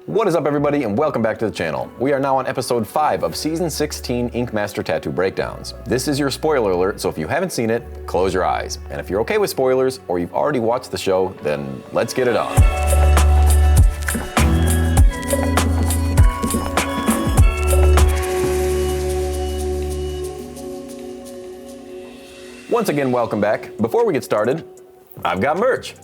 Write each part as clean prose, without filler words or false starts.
What is up, everybody, and welcome back to the channel. We are now on episode 5 of season 16 Ink Master Tattoo Breakdowns. This is your spoiler alert, so if you haven't seen it, close your eyes. And if you're okay with spoilers, or you've already watched the show, then let's get it on. Once again, welcome back. Before we get started, I've got merch.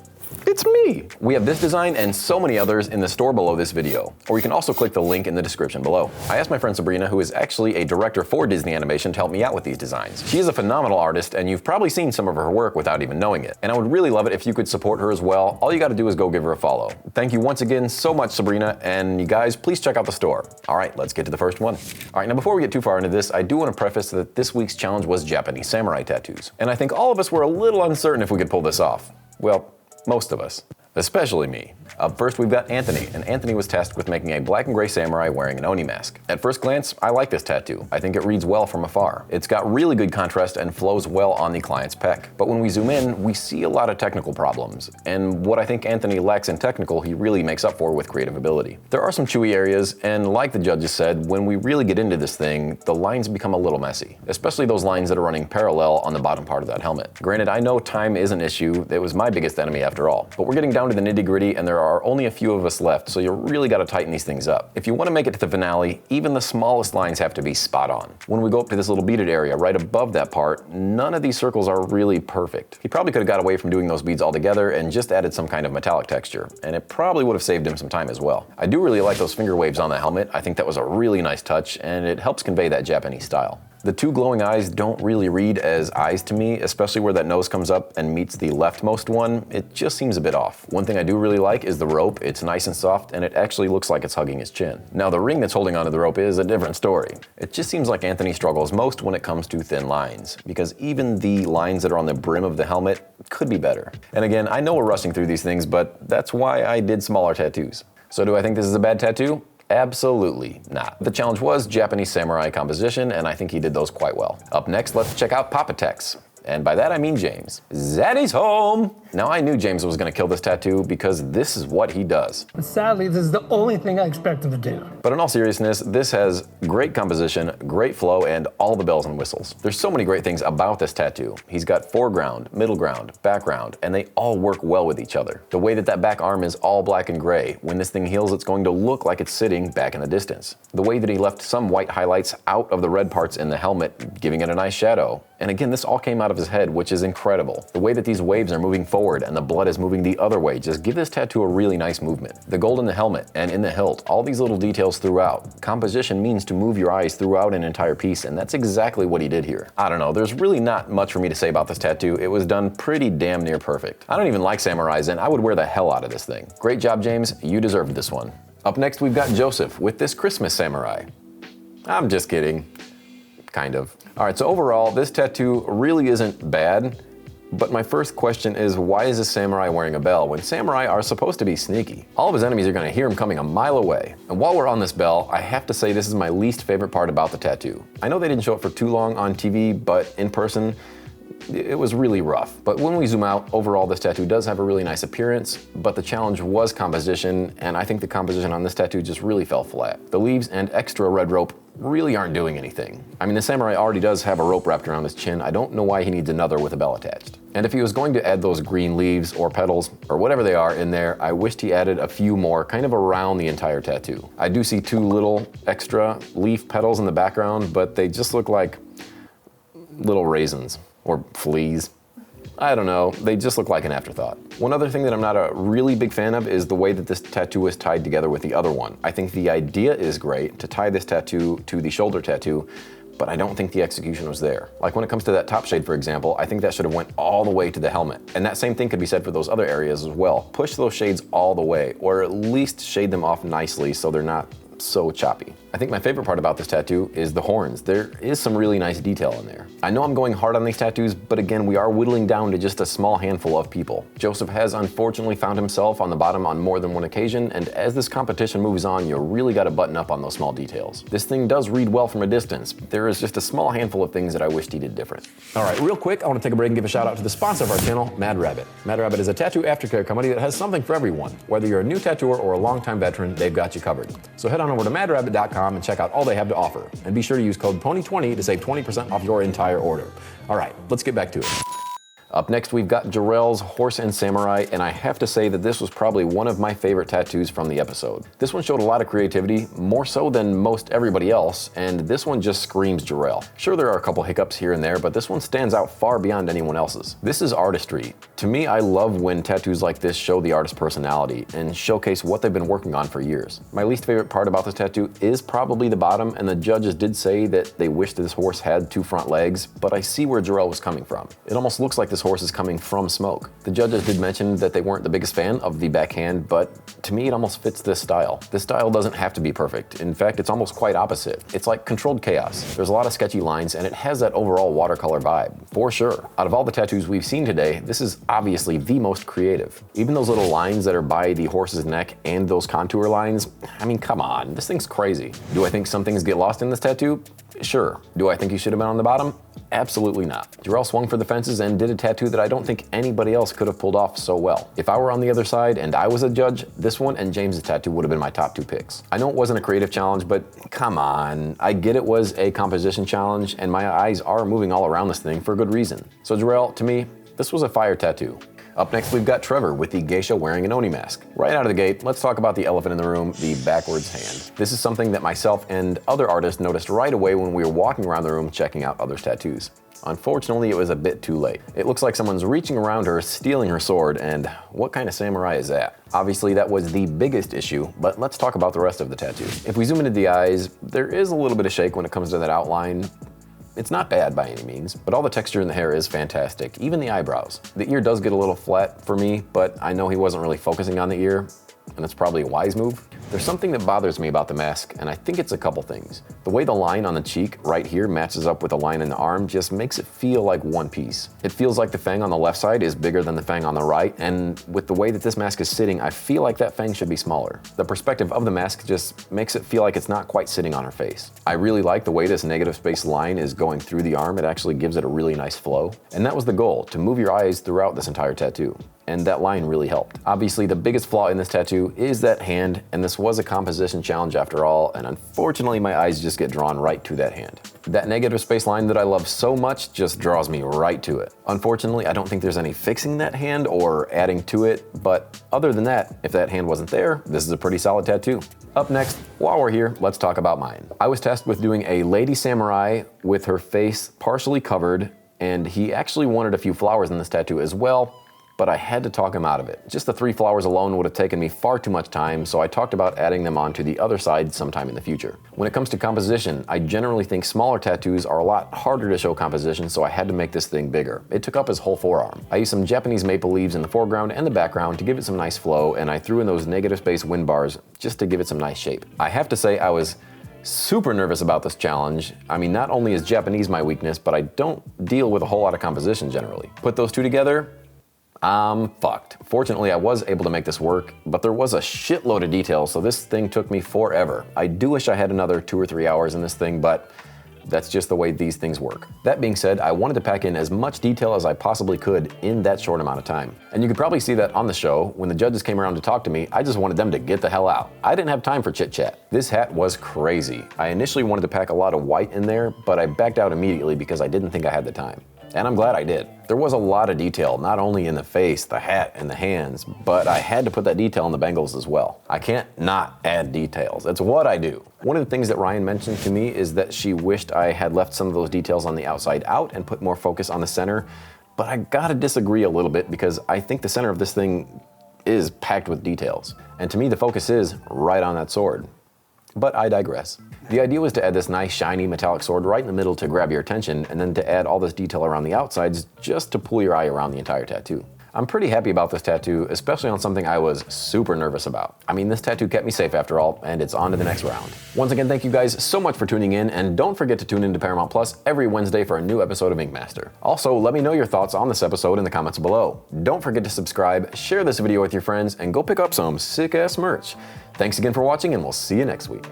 It's me! We have this design and so many others in the store below this video, or you can also click the link in the description below. I asked my friend Sabrina, who is actually a director for Disney Animation, to help me out with these designs. She is a phenomenal artist, and you've probably seen some of her work without even knowing it. And I would really love it if you could support her as well. All you gotta do is go give her a follow. Thank you once again so much, Sabrina, and you guys, please check out the store. All right, let's get to the first one. All right, now before we get too far into this, I do want to preface that this week's challenge was Japanese samurai tattoos. And I think all of us were a little uncertain if we could pull this off. Well, most of us. Especially me. Up first, we've got Anthony, and Anthony was tasked with making a black and gray samurai wearing an Oni mask. At first glance, I like this tattoo. I think it reads well from afar. It's got really good contrast and flows well on the client's pec. But when we zoom in, we see a lot of technical problems. And what I think Anthony lacks in technical, he really makes up for with creative ability. There are some chewy areas, and like the judges said, when we really get into this thing, the lines become a little messy. Especially those lines that are running parallel on the bottom part of that helmet. Granted, I know time is an issue. It was my biggest enemy after all. But we're getting down to the nitty-gritty, and there are only a few of us left, so you really got to tighten these things up. If you want to make it to the finale, even the smallest lines have to be spot on. When we go up to this little beaded area right above that part, none of these circles are really perfect. He probably could have got away from doing those beads altogether and just added some kind of metallic texture, and it probably would have saved him some time as well. I do really like those finger waves on the helmet. I think that was a really nice touch, and it helps convey that Japanese style. The two glowing eyes don't really read as eyes to me, especially where that nose comes up and meets the leftmost one. It just seems a bit off. One thing I do really like is the rope. It's nice and soft, and it actually looks like it's hugging his chin. Now, the ring that's holding onto the rope is a different story. It just seems like Anthony struggles most when it comes to thin lines, because even the lines that are on the brim of the helmet could be better. And again, I know we're rushing through these things, but that's why I did smaller tattoos. So do I think this is a bad tattoo? Absolutely not. The challenge was Japanese samurai composition, and I think he did those quite well. Up next, let's check out ponycritiques. And by that I mean James. Zaddy's home! Now I knew James was gonna kill this tattoo because this is what he does. Sadly, this is the only thing I expect him to do. But in all seriousness, this has great composition, great flow, and all the bells and whistles. There's so many great things about this tattoo. He's got foreground, middle ground, background, and they all work well with each other. The way that that back arm is all black and gray, when this thing heals, it's going to look like it's sitting back in the distance. The way that he left some white highlights out of the red parts in the helmet, giving it a nice shadow. And again, this all came out of his head, which is incredible. The way that these waves are moving forward and the blood is moving the other way just give this tattoo a really nice movement. The gold in the helmet and in the hilt, all these little details throughout. Composition means to move your eyes throughout an entire piece, and that's exactly what he did here. I don't know, there's really not much for me to say about this tattoo. It was done pretty damn near perfect. I don't even like samurais, and I would wear the hell out of this thing. Great job, James. You deserved this one. Up next, we've got Joseph with this Christmas samurai. I'm just kidding. Kind of. All right, so overall, this tattoo really isn't bad, but my first question is, why is this samurai wearing a bell when samurai are supposed to be sneaky? All of his enemies are gonna hear him coming a mile away. And while we're on this bell, I have to say this is my least favorite part about the tattoo. I know they didn't show it for too long on TV, but in person, it was really rough. But when we zoom out, overall this tattoo does have a really nice appearance, but the challenge was composition, and I think the composition on this tattoo just really fell flat. The leaves and extra red rope really aren't doing anything. I mean, the samurai already does have a rope wrapped around his chin. I don't know why he needs another with a bell attached. And if he was going to add those green leaves or petals or whatever they are in there, I wished he added a few more kind of around the entire tattoo. I do see two little extra leaf petals in the background, but they just look like little raisins or fleas. I don't know, they just look like an afterthought. One other thing that I'm not a really big fan of is the way that this tattoo is tied together with the other one. I think the idea is great to tie this tattoo to the shoulder tattoo, but I don't think the execution was there. Like when it comes to that top shade, for example, I think that should have went all the way to the helmet. And that same thing could be said for those other areas as well. Push those shades all the way, or at least shade them off nicely so they're not so choppy. I think my favorite part about this tattoo is the horns. There is some really nice detail in there. I know I'm going hard on these tattoos, but again, we are whittling down to just a small handful of people. Joseph has unfortunately found himself on the bottom on more than one occasion, and as this competition moves on, you really gotta button up on those small details. This thing does read well from a distance. There is just a small handful of things that I wished he did different. All right, real quick, I wanna take a break and give a shout out to the sponsor of our channel, Mad Rabbit. Mad Rabbit is a tattoo aftercare company that has something for everyone. Whether you're a new tattooer or a longtime veteran, they've got you covered. So head on over to madrabbit.com and check out all they have to offer. And be sure to use code PONY20 to save 20% off your entire order. All right, let's get back to it. Up next, we've got Jerell's Horse and Samurai, and I have to say that this was probably one of my favorite tattoos from the episode. This one showed a lot of creativity, more so than most everybody else, and this one just screams Jerell. Sure, there are a couple hiccups here and there, but this one stands out far beyond anyone else's. This is artistry. To me, I love when tattoos like this show the artist's personality and showcase what they've been working on for years. My least favorite part about this tattoo is probably the bottom, and the judges did say that they wish this horse had two front legs, but I see where Jerell was coming from. It almost looks like this horse is coming from smoke. The judges did mention that they weren't the biggest fan of the backhand, but to me it almost fits this style. This style doesn't have to be perfect. In fact, it's almost quite opposite. It's like controlled chaos. There's a lot of sketchy lines and it has that overall watercolor vibe, for sure. Out of all the tattoos we've seen today, this is obviously the most creative. Even those little lines that are by the horse's neck and those contour lines, I mean, come on, this thing's crazy. Do I think some things get lost in this tattoo? Sure. Do I think he should have been on the bottom? Absolutely not. Jerell swung for the fences and did a tattoo that I don't think anybody else could have pulled off so well. If I were on the other side and I was a judge, this one and James's tattoo would have been my top two picks. I know it wasn't a creative challenge, but come on. I get it was a composition challenge and my eyes are moving all around this thing for a good reason. So Jerell, to me, this was a fire tattoo. Up next, we've got Trevor with the geisha wearing an Oni mask. Right out of the gate, let's talk about the elephant in the room, the backwards hand. This is something that myself and other artists noticed right away when we were walking around the room checking out others' tattoos. Unfortunately, it was a bit too late. It looks like someone's reaching around her, stealing her sword, and what kind of samurai is that? Obviously, that was the biggest issue, but let's talk about the rest of the tattoo. If we zoom into the eyes, there is a little bit of shake when it comes to that outline. It's not bad by any means, but all the texture in the hair is fantastic, even the eyebrows. The ear does get a little flat for me, but I know he wasn't really focusing on the ear, and it's probably a wise move. There's something that bothers me about the mask, and I think it's a couple things. The way the line on the cheek right here matches up with the line in the arm just makes it feel like one piece. It feels like the fang on the left side is bigger than the fang on the right, and with the way that this mask is sitting, I feel like that fang should be smaller. The perspective of the mask just makes it feel like it's not quite sitting on her face. I really like the way this negative space line is going through the arm. It actually gives it a really nice flow, and that was the goal, to move your eyes throughout this entire tattoo. And that line really helped. Obviously, the biggest flaw in this tattoo is that hand, and this was a composition challenge after all, and unfortunately my eyes just get drawn right to that hand. That negative space line that I love so much just draws me right to it. Unfortunately, I don't think there's any fixing that hand or adding to it, but other than that, if that hand wasn't there, this is a pretty solid tattoo. Up next, while we're here, let's talk about mine. I was tasked with doing a lady samurai with her face partially covered, and he actually wanted a few flowers in this tattoo as well, but I had to talk him out of it. Just the 3 flowers alone would have taken me far too much time, so I talked about adding them onto the other side sometime in the future. When it comes to composition, I generally think smaller tattoos are a lot harder to show composition, so I had to make this thing bigger. It took up his whole forearm. I used some Japanese maple leaves in the foreground and the background to give it some nice flow, and I threw in those negative space wind bars just to give it some nice shape. I have to say I was super nervous about this challenge. I mean, not only is Japanese my weakness, but I don't deal with a whole lot of composition generally. Put those two together, I'm fucked. Fortunately, I was able to make this work, but there was a shitload of detail, so this thing took me forever. I do wish I had another 2 or 3 hours in this thing, but that's just the way these things work. That being said, I wanted to pack in as much detail as I possibly could in that short amount of time. And you could probably see that on the show. When the judges came around to talk to me, I just wanted them to get the hell out. I didn't have time for chit chat. This hat was crazy. I initially wanted to pack a lot of white in there, but I backed out immediately because I didn't think I had the time. And I'm glad I did. There was a lot of detail, not only in the face, the hat, and the hands, but I had to put that detail in the bangles as well. I can't not add details. It's what I do. One of the things that Ryan mentioned to me is that she wished I had left some of those details on the outside out and put more focus on the center, but I gotta disagree a little bit because I think the center of this thing is packed with details. And to me, the focus is right on that sword. But I digress. The idea was to add this nice shiny metallic sword right in the middle to grab your attention, and then to add all this detail around the outsides just to pull your eye around the entire tattoo. I'm pretty happy about this tattoo, especially on something I was super nervous about. I mean, this tattoo kept me safe after all, and it's on to the next round. Once again, thank you guys so much for tuning in, and don't forget to tune in to Paramount Plus every Wednesday for a new episode of Ink Master. Also, let me know your thoughts on this episode in the comments below. Don't forget to subscribe, share this video with your friends, and go pick up some sick-ass merch. Thanks again for watching, and we'll see you next week.